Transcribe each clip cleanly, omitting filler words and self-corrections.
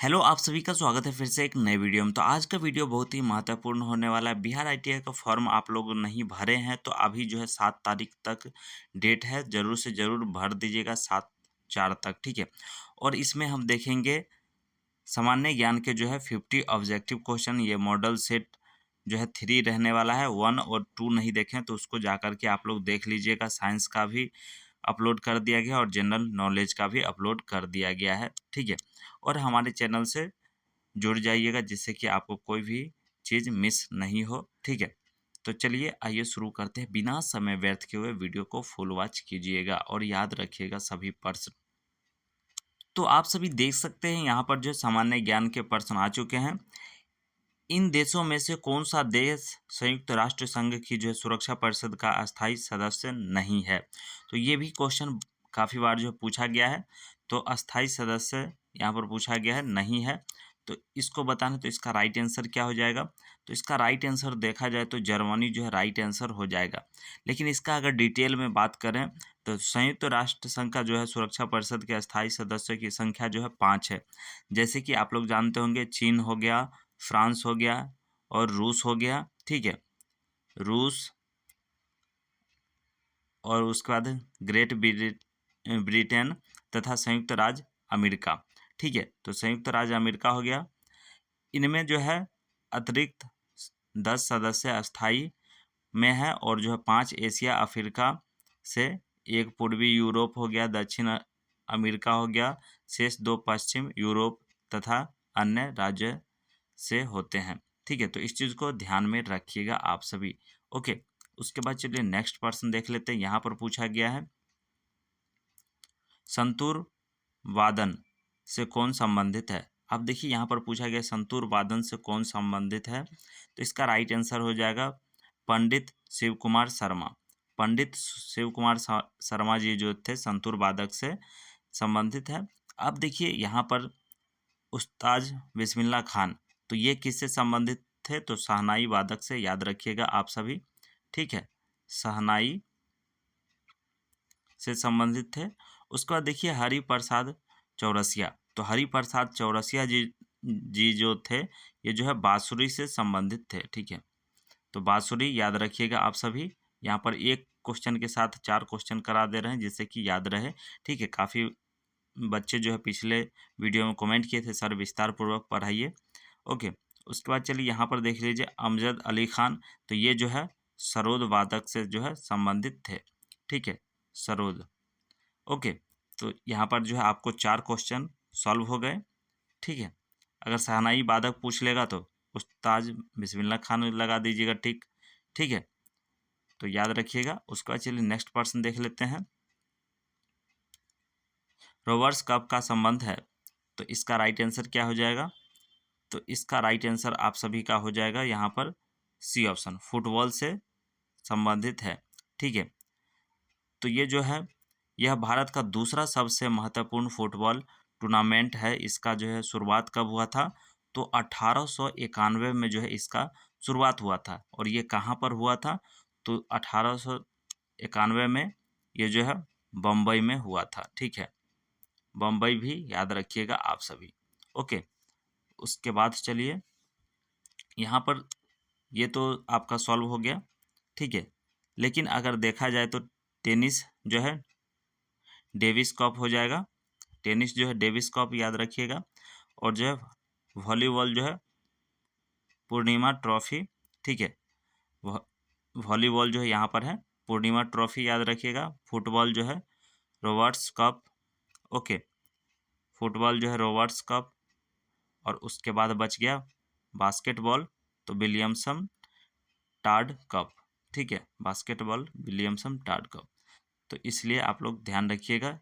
Hello, आप सभी का स्वागत है फिर से एक नए वीडियो में। तो आज का वीडियो बहुत ही महत्वपूर्ण होने वाला है। बिहार आईटीआई का फॉर्म आप लोग नहीं भरे हैं तो अभी जो है 7 तारीख तक डेट है, ज़रूर से ज़रूर भर दीजिएगा 7/4 तक, ठीक है। और इसमें हम देखेंगे सामान्य ज्ञान के जो है 50 ऑब्जेक्टिव क्वेश्चन, ये मॉडल सेट जो है 3 रहने वाला है। 1 और 2 नहीं देखें तो उसको जाकर के आप लोग देख लीजिएगा। साइंस का भी अपलोड कर दिया गया और जनरल नॉलेज का भी अपलोड कर दिया गया है, ठीक है। और हमारे चैनल से जुड़ जाइएगा जिससे कि आपको कोई भी चीज़ मिस नहीं हो, ठीक है। तो चलिए आइए शुरू करते हैं। बिना समय व्यर्थ किए हुए वीडियो को फुल वॉच कीजिएगा और याद रखिएगा सभी प्रश्न। तो आप सभी देख सकते हैं यहाँ पर जो सामान्य ज्ञान के प्रश्न आ चुके हैं। इन देशों में से कौन सा देश संयुक्त राष्ट्र संघ की जो है सुरक्षा परिषद का अस्थायी सदस्य नहीं है? तो ये भी क्वेश्चन काफ़ी बार जो है पूछा गया है। तो अस्थायी सदस्य यहाँ पर पूछा गया है, नहीं है। तो इसको बताना, तो इसका राइट आंसर क्या हो जाएगा? तो इसका राइट आंसर देखा जाए तो जर्मनी जो है राइट आंसर हो जाएगा। लेकिन इसका अगर डिटेल में बात करें तो संयुक्त राष्ट्र संघ का जो है सुरक्षा परिषद के अस्थायी सदस्यों की संख्या जो है 5 है। जैसे कि आप लोग जानते होंगे, चीन हो गया, फ्रांस हो गया और रूस हो गया, ठीक है। रूस और उसके बाद ग्रेट ब्रिटेन तथा संयुक्त राज्य अमेरिका, ठीक है। तो संयुक्त राज्य अमेरिका हो गया। इनमें जो है अतिरिक्त 10 सदस्य अस्थाई में है और जो है 5 एशिया अफ्रीका से, एक पूर्वी यूरोप हो गया, दक्षिण अमेरिका हो गया, शेष 2 पश्चिम यूरोप तथा अन्य राज्य से होते हैं, ठीक है। तो इस चीज़ को ध्यान में रखिएगा आप सभी, ओके। उसके बाद चलिए नेक्स्ट प्रश्न देख लेते हैं। यहाँ पर पूछा गया है, संतूर वादन से कौन संबंधित है? अब देखिए यहाँ पर पूछा गया संतूर वादन से कौन संबंधित है, तो इसका राइट आंसर हो जाएगा पंडित शिव कुमार शर्मा। पंडित शिव कुमार शर्मा जी जो थे संतूर वादक से संबंधित है। अब देखिए यहाँ पर उस्ताद बिस्मिल्लाह खान, तो ये किससे संबंधित थे? तो शहनाई वादक से, याद रखिएगा आप सभी, ठीक है। शहनाई से संबंधित थे। उसके बाद देखिए हरिप्रसाद चौरसिया, तो हरिप्रसाद चौरसिया जी जो थे, ये जो है बांसुरी से संबंधित थे, ठीक है। तो बांसुरी याद रखिएगा आप सभी। यहाँ पर एक क्वेश्चन के साथ 4 क्वेश्चन करा दे रहे हैं जिससे कि याद रहे, ठीक है। काफ़ी बच्चे जो है पिछले वीडियो में कमेंट किए थे सर विस्तार पूर्वक पढ़ाइए, ओके। उसके बाद चलिए यहाँ पर देख लीजिए अमजद अली खान, तो ये जो है सरोद वादक से जो है संबंधित थे, ठीक है, सरोद, ओके। तो यहाँ पर जो है आपको 4 क्वेश्चन सॉल्व हो गए, ठीक है। अगर शहनाई वादक पूछ लेगा तो उस्ताद बिस्मिल्लाह खान लगा दीजिएगा, ठीक, ठीक है। तो याद रखिएगा। उसके बाद चलिए नेक्स्ट प्रश्न देख लेते हैं। रोवर्स कप का संबंध है, तो इसका राइट आंसर क्या हो जाएगा? तो इसका राइट आंसर आप सभी का हो जाएगा यहाँ पर सी ऑप्शन, फुटबॉल से संबंधित है, ठीक है। तो ये जो है यह भारत का दूसरा सबसे महत्वपूर्ण फुटबॉल टूर्नामेंट है। इसका जो है शुरुआत कब हुआ था? तो 1891 में जो है इसका शुरुआत हुआ था। और ये कहाँ पर हुआ था? तो 1891 में ये जो है बम्बई में हुआ था, ठीक है। बम्बई भी याद रखिएगा आप सभी, ओके। उसके बाद चलिए यहाँ पर ये तो आपका सॉल्व हो गया, ठीक है। लेकिन अगर देखा जाए तो टेनिस जो है डेविस कप हो जाएगा। टेनिस जो है डेविस कप याद रखिएगा। और जो है वॉलीबॉल जो है पूर्णिमा ट्रॉफी, ठीक है। वॉलीबॉल जो है यहाँ पर है पूर्णिमा ट्रॉफी, याद रखिएगा। फुटबॉल जो है रॉबर्ट्स कप, ओके। फुटबॉल जो है रॉबर्ट्स कप। और उसके बाद बच गया बास्केटबॉल, तो विलियमसन टाड कप, ठीक है। Basketball Williamson Tod cup. तो इसलिए आप लोग ध्यान रखिएगा,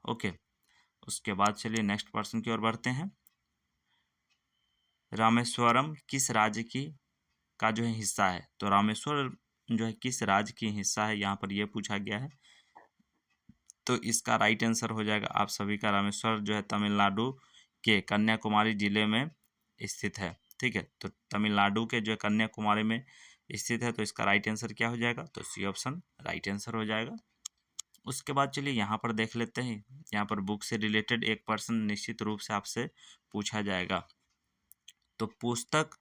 ओके। उसके बाद चलिए नेक्स्ट पर्सन की ओर बढ़ते हैं। रामेश्वरम किस राज्य की का जो है हिस्सा है? तो रामेश्वर जो है किस राज्य की हिस्सा है, यहाँ पर यह पूछा गया है। तो इसका राइट आंसर हो जाएगा आप सभी का रामेश्वर जो है तमिलनाडु के कन्याकुमारी जिले में स्थित है, ठीक है। तो तमिलनाडु के जो है कन्याकुमारी में स्थित है। तो इसका राइट आंसर क्या हो जाएगा? तो सी ऑप्शन राइट आंसर हो जाएगा, उसके बाद चलिए यहाँ पर देख लेते हैं। यहाँ पर बुक से रिलेटेड एक प्रश्न निश्चित रूप से आपसे पूछा जाएगा। तो पुस्तक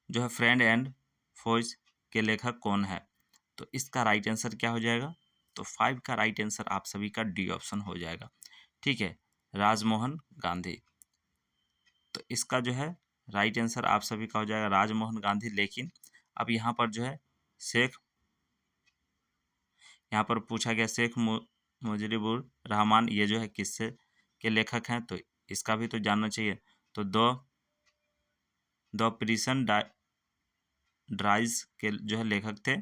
जो है फ्रेंड एंड फोइज के लेखक कौन है? तो इसका राइट आंसर क्या हो जाएगा? तो 5 का राइट आंसर आप सभी का डी ऑप्शन हो जाएगा। ठीक है, राजमोहन गांधी। तो इसका जो है राइट आंसर आप सभी का हो जाएगा राजमोहन गांधी। लेकिन अब यहाँ पर जो है शेख, यहाँ पर पूछा गया शेख मुजीबुर रहमान, ये जो है किससे के लेखक हैं? तो इसका भी तो जानना चाहिए। तो द प्रिसन ड्राइज के जो है लेखक थे।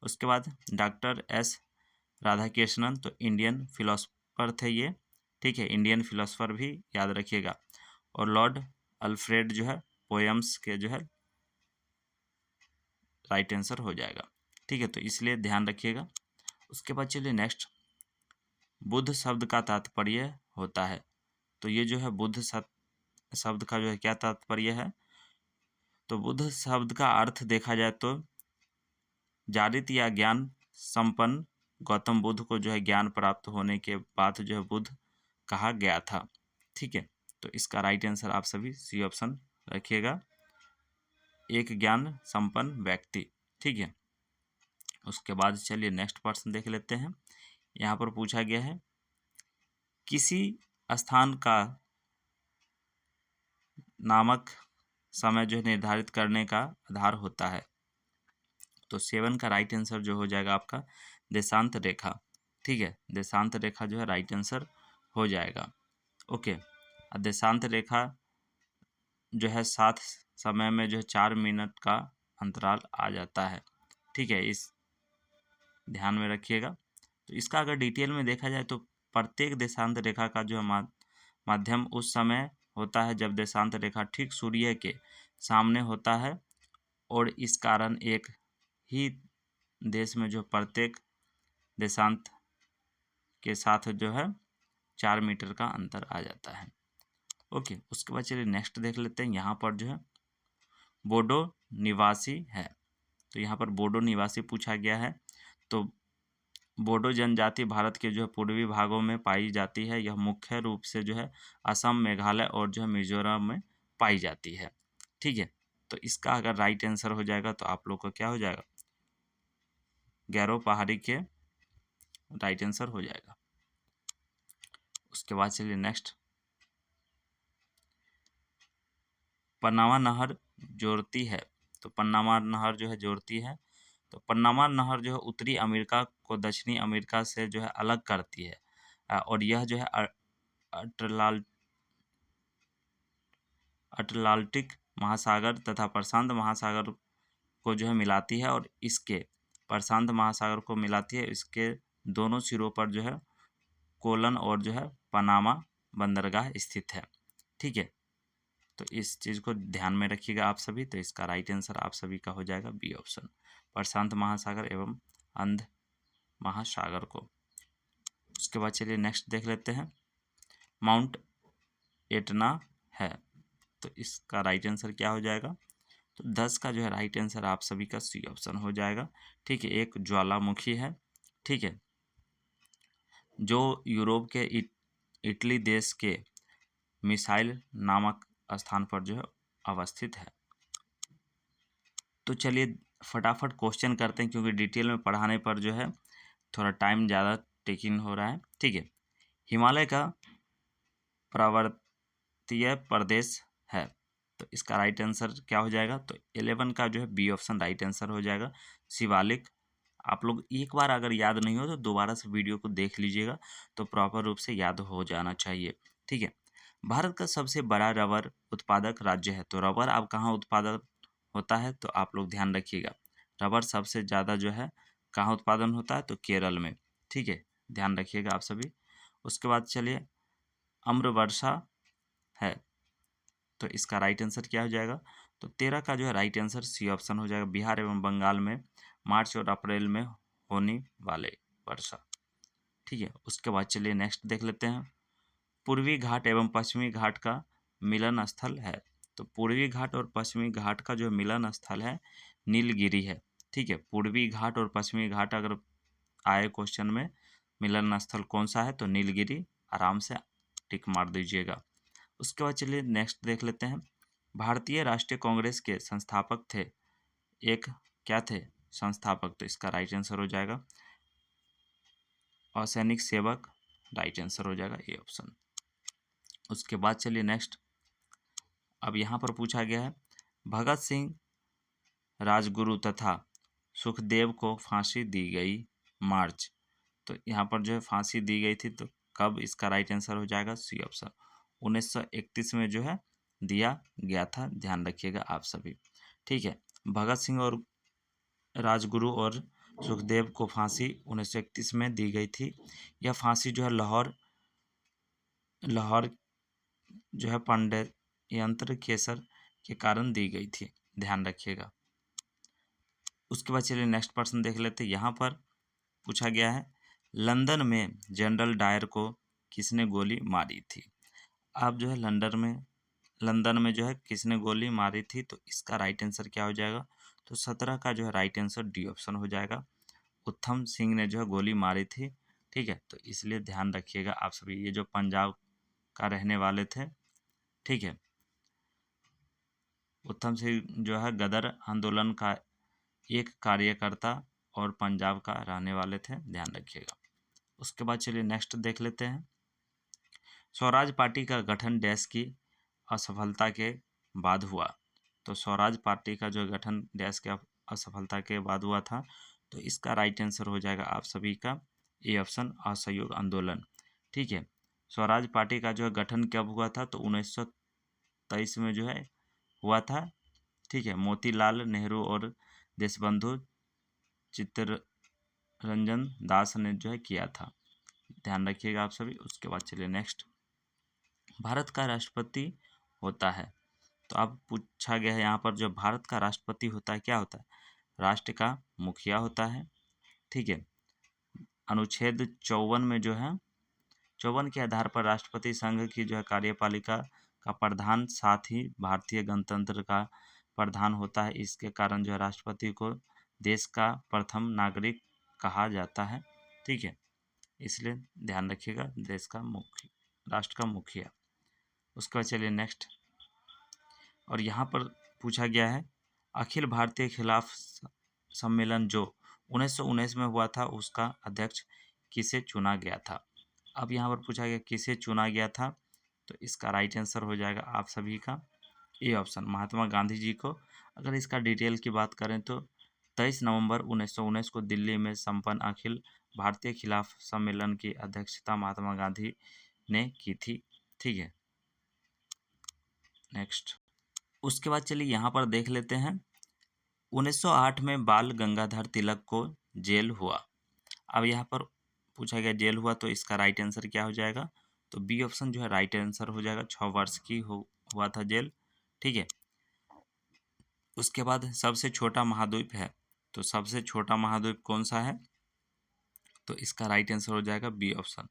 उसके बाद डॉक्टर एस राधाकृष्णन, तो इंडियन फिलोसफर थे ये। ठीक है, इंडियन फिलोसफर भी याद रखिएगा। और लॉर्ड अल्फ्रेड जो है पोएम्स के जो है राइट आंसर हो जाएगा। ठीक है, तो इसलिए ध्यान रखिएगा। उसके बाद चलिए नेक्स्ट, बुद्ध शब्द का तात्पर्य होता है। तो ये जो है बुद्ध शब्द का जो है क्या तात्पर्य है? तो बुद्ध शब्द का अर्थ देखा जाए तो जागृत या ज्ञान संपन्न गौतम बुद्ध को जो है ज्ञान प्राप्त होने के बाद जो है बुद्ध कहा गया था। ठीक है, तो इसका राइट आंसर आप सभी सी ऑप्शन रखिएगा, एक ज्ञान संपन्न व्यक्ति। ठीक है, उसके बाद चलिए नेक्स्ट प्रश्न देख लेते हैं। यहाँ पर पूछा गया है किसी स्थान का नामक समय जो है निर्धारित करने का आधार होता है। तो 7 का राइट आंसर जो हो जाएगा आपका देशांत रेखा। ठीक है, देशांत रेखा जो है राइट आंसर हो जाएगा। ओके, देशांत रेखा जो है 7 समय में जो है 4 मिनट का अंतराल आ जाता है। ठीक है, इस ध्यान में रखिएगा। तो इसका अगर डिटेल में देखा जाए तो प्रत्येक देशांत रेखा का जो है माध्यम उस समय होता है जब देशांत रेखा ठीक सूर्य के सामने होता है, और इस कारण एक ही देश में जो प्रत्येक देशांत के साथ जो है 4 मीटर का अंतर आ जाता है। ओके, उसके बाद चलिए नेक्स्ट देख लेते हैं। यहाँ पर जो है बोडो निवासी है। तो यहाँ पर बोडो निवासी पूछा गया है। तो बोडो जनजाति भारत के जो है पूर्वी भागों में पाई जाती है। यह मुख्य रूप से जो है असम, मेघालय और जो है मिजोरम में पाई जाती है। ठीक है, तो इसका अगर राइट आंसर हो जाएगा तो आप लोग का क्या हो जाएगा? गैरो पहाड़ी के राइट आंसर हो जाएगा। उसके बाद चलिए नेक्स्ट, पन्नावा नहर जोड़ती है। तो पन्नामा नहर जो है जोड़ती है। तो पन्नामा नहर जो है उत्तरी अमेरिका को दक्षिणी अमेरिका से जो है अलग करती है। और यह जो है अटलाल अटलांटिक महासागर तथा प्रशांत महासागर को जो है मिलाती है, और इसके प्रशांत महासागर को मिलाती है। इसके दोनों सिरों पर जो है कोलन और जो है पनामा बंदरगाह स्थित है। ठीक है, तो इस चीज़ को ध्यान में रखिएगा आप सभी। तो इसका राइट आंसर आप सभी का हो जाएगा बी ऑप्शन, प्रशांत महासागर एवं अंध महासागर को। उसके बाद चलिए नेक्स्ट देख लेते हैं, माउंट एटना है। तो इसका राइट आंसर क्या हो जाएगा? तो 10 का जो है राइट आंसर आप सभी का सी ऑप्शन हो जाएगा। ठीक है, एक ज्वालामुखी है। ठीक है, जो यूरोप के इटली देश के मिसाइल नामक स्थान पर जो है अवस्थित है। तो चलिए फटाफट क्वेश्चन करते हैं, क्योंकि डिटेल में पढ़ाने पर जो है थोड़ा टाइम ज़्यादा टेकिंग हो रहा है। ठीक है, हिमालय का पर्वतीय प्रदेश है। तो इसका राइट आंसर क्या हो जाएगा? तो 11 का जो है बी ऑप्शन राइट आंसर हो जाएगा, शिवालिक। आप लोग एक बार अगर याद नहीं हो तो दोबारा से वीडियो को देख लीजिएगा, तो प्रॉपर रूप से याद हो जाना चाहिए। ठीक है, भारत का सबसे बड़ा रबर उत्पादक राज्य है। तो रबर अब कहाँ उत्पादक होता है? तो आप लोग ध्यान रखिएगा, रबर सबसे ज़्यादा जो है कहाँ उत्पादन होता है? तो केरल में। ठीक है, ध्यान रखिएगा आप सभी। उसके बाद चलिए अम्रवर्षा है। तो इसका राइट आंसर क्या हो जाएगा? तो 13 का जो है राइट आंसर सी ऑप्शन हो जाएगा, बिहार एवं बंगाल में मार्च और अप्रैल में होने वाले वर्षा। ठीक है, उसके बाद चलिए नेक्स्ट देख लेते हैं, पूर्वी घाट एवं पश्चिमी घाट का मिलन स्थल है। तो पूर्वी घाट और पश्चिमी घाट का जो मिलन स्थल है नीलगिरी है। ठीक है, पूर्वी घाट और पश्चिमी घाट अगर आए क्वेश्चन में मिलन स्थल कौन सा है? तो नीलगिरी, आराम से टिक मार दीजिएगा। उसके बाद चलिए नेक्स्ट देख लेते हैं। भारतीय राष्ट्रीय कांग्रेस के संस्थापक थे, एक क्या थे? संस्थापक। तो इसका राइट आंसर हो जाएगा असैनिक सेवक, राइट आंसर हो जाएगा ये ऑप्शन। उसके बाद चलिए नेक्स्ट, अब यहाँ पर पूछा गया है भगत सिंह, राजगुरु तथा सुखदेव को फांसी दी गई मार्च। तो यहाँ पर जो है फांसी दी गई थी, तो कब? इसका राइट आंसर हो जाएगा सी ऑप्शन, 1931 में जो है दिया गया था, ध्यान रखिएगा आप सभी। ठीक है, भगत सिंह और राजगुरु और सुखदेव को फांसी 1931 में दी गई थी। यह फांसी जो है लाहौर लाहौर जो है पंडित यंत्र केसर के कारण दी गई थी, ध्यान रखिएगा। उसके बाद चलिए नेक्स्ट पर्सन देख लेते हैं। यहाँ पर पूछा गया है लंदन में जनरल डायर को किसने गोली मारी थी? अब जो है लंदन में जो है किसने गोली मारी थी? तो इसका राइट आंसर क्या हो जाएगा? तो 17 का जो है राइट आंसर डी ऑप्शन हो जाएगा। उत्तम सिंह ने जो है गोली मारी थी। ठीक है, तो इसलिए ध्यान रखिएगा आप सभी, ये जो पंजाब का रहने वाले थे। ठीक है, उत्तम सिंह जो है गदर आंदोलन का एक कार्यकर्ता और पंजाब का रहने वाले थे, ध्यान रखिएगा। उसके बाद चलिए नेक्स्ट देख लेते हैं। स्वराज पार्टी का गठन डैश की असफलता के बाद हुआ। तो स्वराज पार्टी का जो गठन डैश के असफलता के बाद हुआ था, तो इसका राइट आंसर हो जाएगा आप सभी का ए ऑप्शन, असहयोग आंदोलन। ठीक है, स्वराज पार्टी का जो है गठन कब हुआ था? तो 1923 में जो है हुआ था। ठीक है, मोतीलाल नेहरू और देशबंधु चित्तरंजन दास ने जो है किया था, ध्यान रखिएगा आप सभी। उसके बाद चलिए नेक्स्ट, भारत का राष्ट्रपति होता है। तो अब पूछा गया है यहाँ पर जो भारत का राष्ट्रपति होता है क्या होता है? राष्ट्र का मुखिया होता है। ठीक है, अनुच्छेद 54 में जो है 54 के आधार पर राष्ट्रपति संघ की जो है कार्यपालिका का प्रधान, साथ ही भारतीय गणतंत्र का प्रधान होता है। इसके कारण जो है राष्ट्रपति को देश का प्रथम नागरिक कहा जाता है। ठीक है, इसलिए ध्यान रखिएगा, देश का मुख्य, राष्ट्र का मुखिया। उसके बाद चलिए नेक्स्ट, और यहाँ पर पूछा गया है अखिल भारतीय खिलाफ सम्मेलन जो 1919 में हुआ था, उसका अध्यक्ष किसे चुना गया था? अब यहाँ पर पूछा गया किसे चुना गया था, तो इसका राइट आंसर हो जाएगा आप सभी का ए ऑप्शन, महात्मा गांधी जी को। अगर इसका डिटेल की बात करें तो 23 नवंबर 1919 को दिल्ली में संपन्न अखिल भारतीय खिलाफ सम्मेलन की अध्यक्षता महात्मा गांधी ने की थी। ठीक है, नेक्स्ट। उसके बाद चलिए यहाँ पर देख लेते हैं 1908 में बाल गंगाधर तिलक को जेल हुआ। अब यहाँ पर पूछा गया जेल हुआ, तो इसका राइट आंसर क्या हो जाएगा? तो बी ऑप्शन जो है राइट आंसर हो जाएगा, 6 वर्ष की हुआ था जेल। ठीक है, उसके बाद सबसे छोटा महाद्वीप है, तो सबसे छोटा महाद्वीप कौन सा है? तो इसका राइट आंसर हो जाएगा बी ऑप्शन,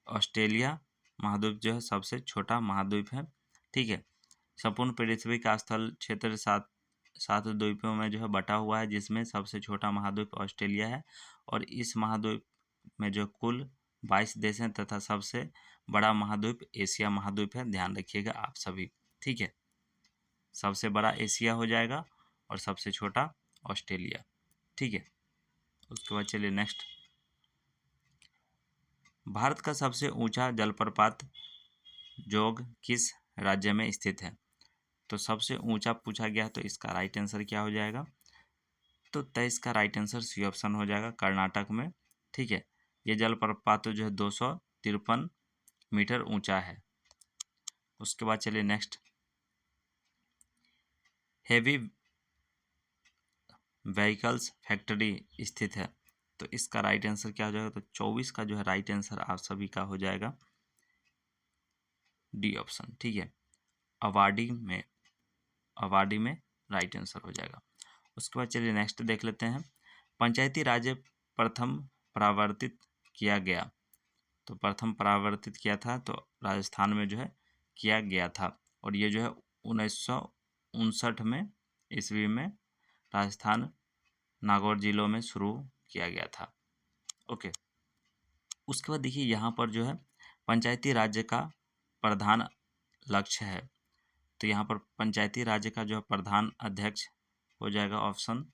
ऑस्ट्रेलिया महाद्वीप जो है सबसे छोटा महाद्वीप है। ठीक है, संपूर्ण पृथ्वी का स्थल क्षेत्र सात द्वीपों में जो है बटा हुआ है, जिसमें सबसे छोटा महाद्वीप ऑस्ट्रेलिया है। और इस महाद्वीप में जो कुल 22 देश हैं तथा सबसे बड़ा महाद्वीप एशिया महाद्वीप है, ध्यान रखिएगा आप सभी। ठीक है, सबसे बड़ा एशिया हो जाएगा और सबसे छोटा ऑस्ट्रेलिया। ठीक है, उसके बाद चलिए नेक्स्ट, भारत का सबसे ऊंचा जलप्रपात जोग किस राज्य में स्थित है? तो सबसे ऊंचा पूछा गया है, तो इसका राइट आंसर क्या हो जाएगा? तो 23 का राइट आंसर सी ऑप्शन हो जाएगा, कर्नाटक में। ठीक है, ये जलप्रपात जो है 253 मीटर ऊंचा है। उसके बाद चलिए नेक्स्ट, हेवी व्हीकल्स फैक्ट्री स्थित है, तो इसका राइट आंसर क्या हो जाएगा? तो 24 का जो है राइट आंसर आप सभी का हो जाएगा डी ऑप्शन। ठीक है, अवार्डी में राइट आंसर हो जाएगा। उसके बाद चलिए नेक्स्ट देख लेते हैं, पंचायती राज प्रथम परावर्तित किया गया। तो प्रथम परावर्तित किया था तो राजस्थान में जो है किया गया था, और ये जो है 1959 में ईस्वी में राजस्थान नागौर जिलों में शुरू किया गया था। ओके, उसके बाद देखिए यहाँ पर जो है पंचायती राज्य का प्रधान लक्ष्य है, तो यहाँ पर पंचायती राज्य का जो है प्रधान अध्यक्ष हो जाएगा ऑप्शन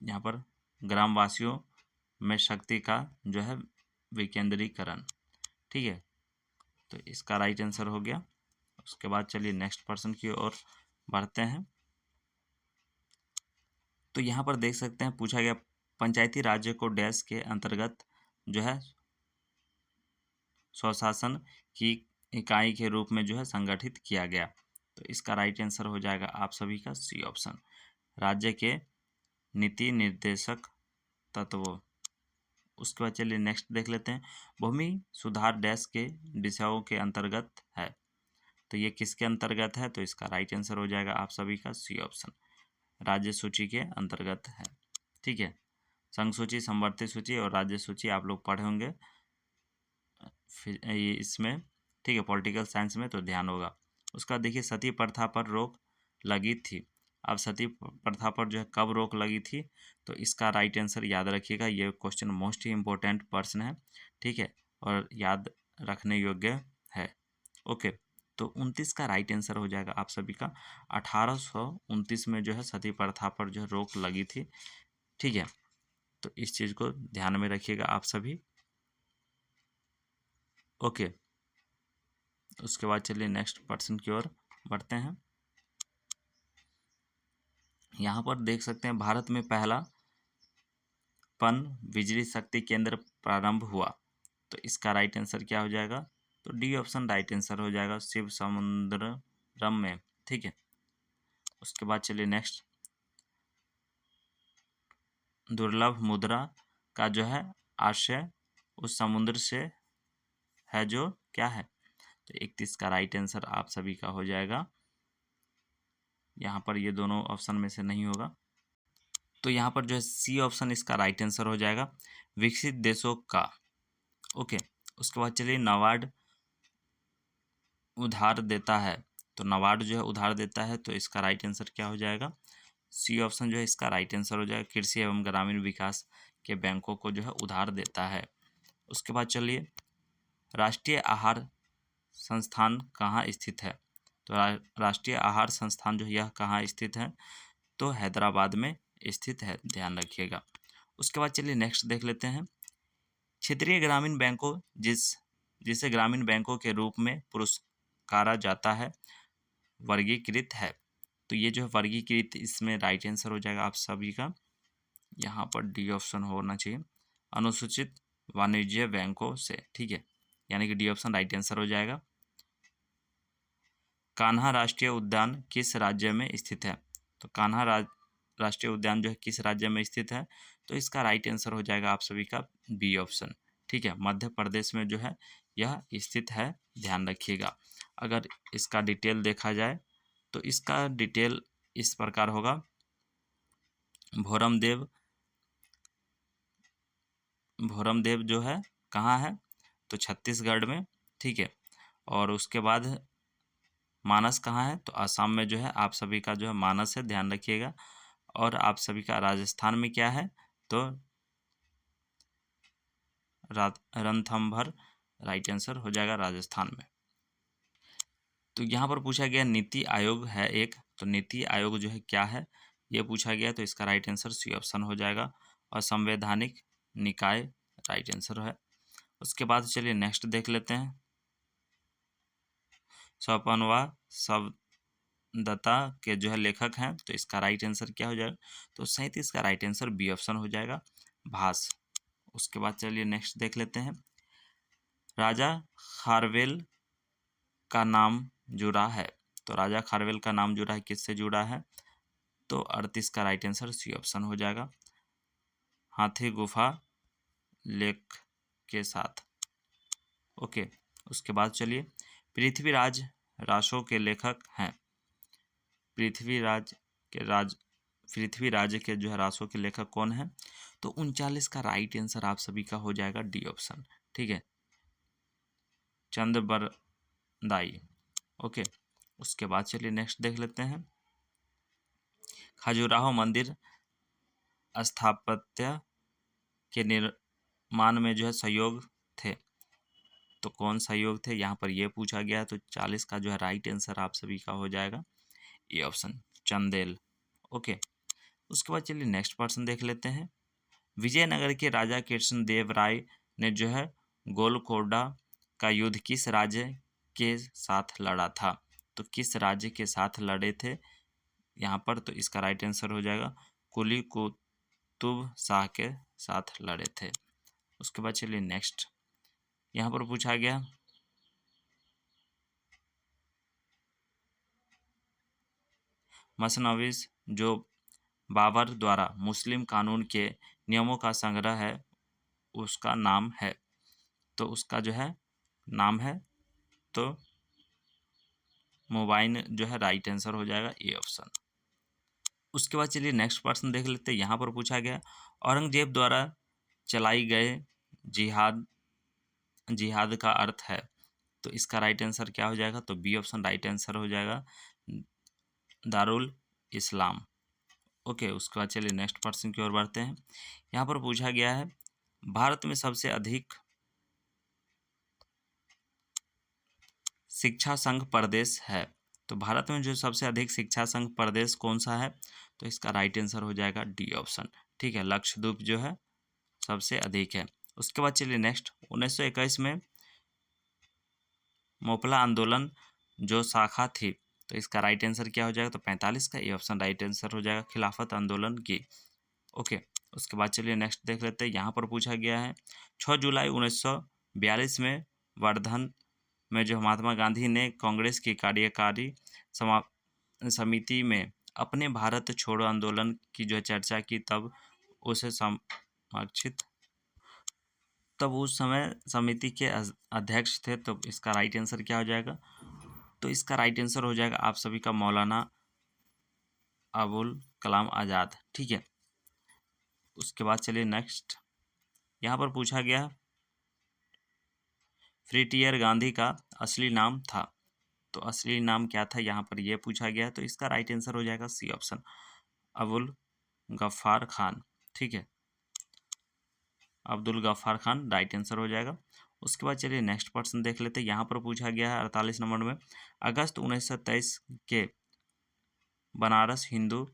यहाँ पर ग्रामवासियों में शक्ति का जो है विकेंद्रीकरण। ठीक है, तो इसका राइट आंसर हो गया। उसके बाद चलिए नेक्स्ट पर्सन की ओर बढ़ते हैं। तो यहाँ पर देख सकते हैं पूछा गया पंचायती राज्य को डैश के अंतर्गत जो है स्वशासन की इकाई के रूप में जो है संगठित किया गया। तो इसका राइट आंसर हो जाएगा आप सभी का सी ऑप्शन, राज्य के नीति निर्देशक तत्वों। उसके बाद चलिए नेक्स्ट देख लेते हैं, भूमि सुधार डैश के विषयों के अंतर्गत है। तो ये किसके अंतर्गत है, तो इसका राइट आंसर हो जाएगा आप सभी का सी ऑप्शन, राज्य सूची के अंतर्गत है। ठीक है, संघ सूची, संवर्ती सूची और राज्य सूची आप लोग पढ़े होंगे फिर ये इसमें, ठीक है, पॉलिटिकल साइंस में, तो ध्यान होगा। उसका देखिए सती प्रथा पर रोक लगी थी। अब सती प्रथा पर जो है कब रोक लगी थी, तो इसका राइट आंसर याद रखिएगा, ये क्वेश्चन मोस्ट ही इम्पोर्टेंट प्रश्न है। ठीक है, और याद रखने योग्य है। ओके, तो 29 का राइट आंसर हो जाएगा आप सभी का 1829 में जो है सती प्रथा पर जो है रोक लगी थी। ठीक है, तो इस चीज़ को ध्यान में रखिएगा आप सभी। ओके, उसके बाद चलिए नेक्स्ट पर्सन की ओर बढ़ते हैं। यहाँ पर देख सकते हैं भारत में पहला पन बिजली शक्ति केंद्र प्रारंभ हुआ। तो इसका राइट आंसर क्या हो जाएगा, तो डी ऑप्शन राइट आंसर हो जाएगा, शिव समुद्रम में। ठीक है, उसके बाद चलिए नेक्स्ट, दुर्लभ मुद्रा का जो है आशय उस समुद्र से है जो क्या है, तो 31 का राइट आंसर आप सभी का हो जाएगा। यहाँ पर ये दोनों ऑप्शन में से नहीं होगा, तो यहाँ पर जो है सी ऑप्शन इसका राइट आंसर हो जाएगा, विकसित देशों का। ओके, उसके बाद चलिए नाबार्ड उधार देता है। तो नाबार्ड जो है उधार देता है, तो इसका राइट आंसर क्या हो जाएगा, सी ऑप्शन जो है इसका राइट आंसर हो जाएगा, कृषि एवं ग्रामीण विकास के बैंकों को जो है उधार देता है। उसके बाद चलिए राष्ट्रीय आहार संस्थान कहाँ स्थित है। तो राष्ट्रीय आहार संस्थान जो है यह कहाँ स्थित है, तो हैदराबाद में स्थित है, ध्यान रखिएगा। उसके बाद चलिए नेक्स्ट देख लेते हैं, क्षेत्रीय ग्रामीण बैंकों जिसे ग्रामीण बैंकों के रूप में पुरस्कारा जाता है वर्गीकृत है। तो ये जो है वर्गीकृत, इसमें राइट आंसर हो जाएगा आप सभी का, यहाँ पर डी ऑप्शन होना चाहिए, अनुसूचित वाणिज्य बैंकों से। ठीक है, यानी कि डी ऑप्शन राइट आंसर हो जाएगा। कान्हा राष्ट्रीय उद्यान किस राज्य में स्थित है। तो कान्हा राष्ट्रीय उद्यान जो है किस राज्य में स्थित है, तो इसका राइट आंसर हो जाएगा आप सभी का बी ऑप्शन। ठीक है, मध्य प्रदेश में जो है यह स्थित है, ध्यान रखिएगा। अगर इसका डिटेल देखा जाए तो इसका डिटेल इस प्रकार होगा, भोरमदेव जो है कहाँ है, तो छत्तीसगढ़ में। ठीक है, और उसके बाद मानस कहाँ है, तो असम में जो है आप सभी का जो है मानस है, ध्यान रखिएगा। और आप सभी का राजस्थान में क्या है, तो रणथंभौर राइट आंसर हो जाएगा राजस्थान में। तो यहाँ पर पूछा गया नीति आयोग है एक, तो नीति आयोग जो है क्या है ये पूछा गया, तो इसका राइट आंसर सी ऑप्शन हो जाएगा, और संवैधानिक निकाय राइट आंसर है। उसके बाद चलिए नेक्स्ट देख लेते हैं, स्वपनवा संबद्धता के जो है लेखक हैं, तो इसका राइट आंसर क्या हो जाएगा, तो 37 का राइट आंसर बी ऑप्शन हो जाएगा, भास। उसके बाद चलिए नेक्स्ट देख लेते हैं, राजा खारवेल का नाम जुड़ा है। तो राजा खारवेल का नाम जुड़ा है, किससे जुड़ा है, तो 38 का राइट आंसर सी ऑप्शन हो जाएगा, हाथी गुफा लेख के साथ। ओके, उसके बाद चलिए पृथ्वीराज रासो के लेखक हैं, पृथ्वीराज के जो है रासो के लेखक कौन है, तो 39 का राइट आंसर आप सभी का हो जाएगा डी ऑप्शन। ठीक है, चंद्रबरदाई। ओके, उसके बाद चलिए नेक्स्ट देख लेते हैं, खजुराहो मंदिर स्थापत्य के मान में जो है सहयोग थे। तो कौन सहयोग थे यहाँ पर ये पूछा गया है। तो 40 का जो है राइट आंसर आप सभी का हो जाएगा ये ऑप्शन चंदेल। ओके, उसके बाद चलिए नेक्स्ट पर्सन देख लेते हैं। विजयनगर के राजा कृष्ण देव राय ने जो है गोलकोंडा का युद्ध किस राज्य के साथ लड़ा था? तो किस राज्य के साथ लड़े थे यहाँ पर? तो इसका राइट आंसर हो जाएगा कुली कुतुब शाह के साथ लड़े थे। उसके बाद चलिए नेक्स्ट यहाँ पर पूछा गया मसनविस जो बाबर द्वारा मुस्लिम कानून के नियमों का संग्रह है उसका नाम है। तो उसका जो है नाम है तो मुबाइन जो है राइट आंसर हो जाएगा ए ऑप्शन। उसके बाद चलिए नेक्स्ट पर्सन देख लेते हैं। यहाँ पर पूछा गया औरंगजेब द्वारा चलाई गए जिहाद जिहाद का अर्थ है। तो इसका राइट आंसर क्या हो जाएगा? तो बी ऑप्शन राइट आंसर हो जाएगा दारुल इस्लाम। ओके, उसके बाद चलिए नेक्स्ट पर्सन की ओर बढ़ते हैं। यहाँ पर पूछा गया है भारत में सबसे अधिक शिक्षा संघ प्रदेश है। तो भारत में जो सबसे अधिक शिक्षा संघ प्रदेश कौन सा है? तो इसका राइट आंसर हो जाएगा डी ऑप्शन। ठीक है, लक्षद्वीप जो है सबसे अधिक है। उसके बाद चलिए नेक्स्ट 1921 में मोपला आंदोलन जो शाखा थी तो इसका राइट आंसर क्या हो जाएगा? तो 45 का ए ऑप्शन राइट आंसर हो जाएगा खिलाफत आंदोलन की। ओके, उसके बाद चलिए नेक्स्ट देख लेते हैं। यहाँ पर पूछा गया है 6 जुलाई 1942 में वर्धन में जो महात्मा गांधी ने कांग्रेस की कार्यकारी समिति में अपने भारत छोड़ो आंदोलन की जो चर्चा की उसे समर्थित तब उस समय समिति के अध्यक्ष थे। तो इसका राइट आंसर क्या हो जाएगा? तो इसका राइट आंसर हो जाएगा आप सभी का मौलाना अबुल कलाम आज़ाद। ठीक है, उसके बाद चलिए नेक्स्ट यहाँ पर पूछा गया फ्रीटियर गांधी का असली नाम था। तो असली नाम क्या था यहाँ पर यह पूछा गया। तो इसका राइट आंसर हो जाएगा सी ऑप्शन अबुल गफ्फार खान। ठीक है, अब्दुल गफ्फार खान राइट आंसर हो जाएगा। उसके बाद चलिए नेक्स्ट पर्सन देख लेते हैं। यहाँ पर पूछा गया है 48 नंबर में अगस्त 1923 के बनारस हिंदू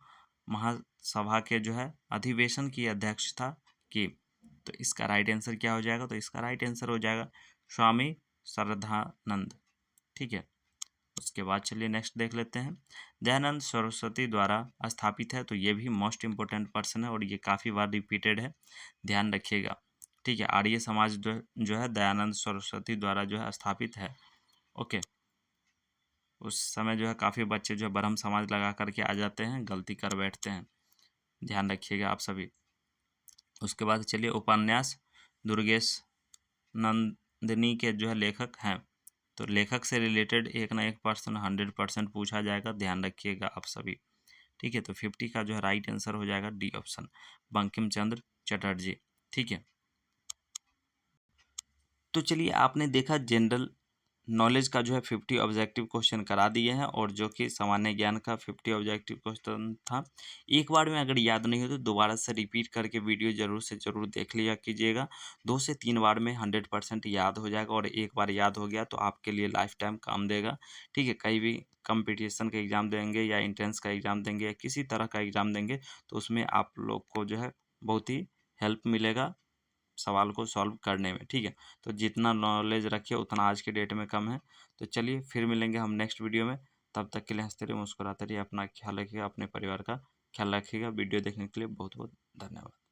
महासभा के जो है अधिवेशन की अध्यक्षता की। तो इसका राइट आंसर क्या हो जाएगा? तो इसका राइट आंसर हो जाएगा स्वामी श्रद्धानंद। ठीक है, उसके बाद चलिए नेक्स्ट देख लेते हैं। दयानंद सरस्वती द्वारा स्थापित है। तो ये भी मोस्ट इम्पोर्टेंट पर्सन है और ये काफ़ी बार रिपीटेड है, ध्यान रखिएगा। ठीक है, आर्य समाज जो है दयानंद सरस्वती द्वारा जो है स्थापित है। ओके, उस समय जो है काफ़ी बच्चे जो है ब्रह्म समाज लगा करके आ जाते हैं, गलती कर बैठते हैं, ध्यान रखिएगा आप सभी। उसके बाद चलिए उपन्यास दुर्गेश नंदिनी के जो है लेखक हैं। तो लेखक से रिलेटेड एक ना एक पर्सन 100% पूछा जाएगा, ध्यान रखिएगा आप सभी। ठीक है, तो 50 का जो है राइट आंसर हो जाएगा डी ऑप्शन बंकिम चंद्र चटर्जी। ठीक है, तो चलिए आपने देखा जनरल नॉलेज का जो है 50 ऑब्जेक्टिव क्वेश्चन करा दिए हैं और जो कि सामान्य ज्ञान का 50 ऑब्जेक्टिव क्वेश्चन था। एक बार में अगर याद नहीं हो तो दोबारा से रिपीट करके वीडियो जरूर से ज़रूर देख लिया कीजिएगा। 2 से 3 बार में 100% याद हो जाएगा और एक बार याद हो गया तो आपके लिए लाइफ टाइम काम देगा। ठीक है, कहीं भी कंपटीशन का एग्ज़ाम देंगे या एंट्रेंस का एग्ज़ाम देंगे या किसी तरह का एग्ज़ाम देंगे तो उसमें आप लोग को जो है बहुत ही हेल्प मिलेगा सवाल को सॉल्व करने में। ठीक है, तो जितना नॉलेज रखिए उतना आज के डेट में कम है। तो चलिए फिर मिलेंगे हम नेक्स्ट वीडियो में, तब तक के लिए हंसते रहिए मुस्कुराते रहिए, अपना ख्याल रखिएगा, अपने परिवार का ख्याल रखिएगा। वीडियो देखने के लिए बहुत बहुत धन्यवाद।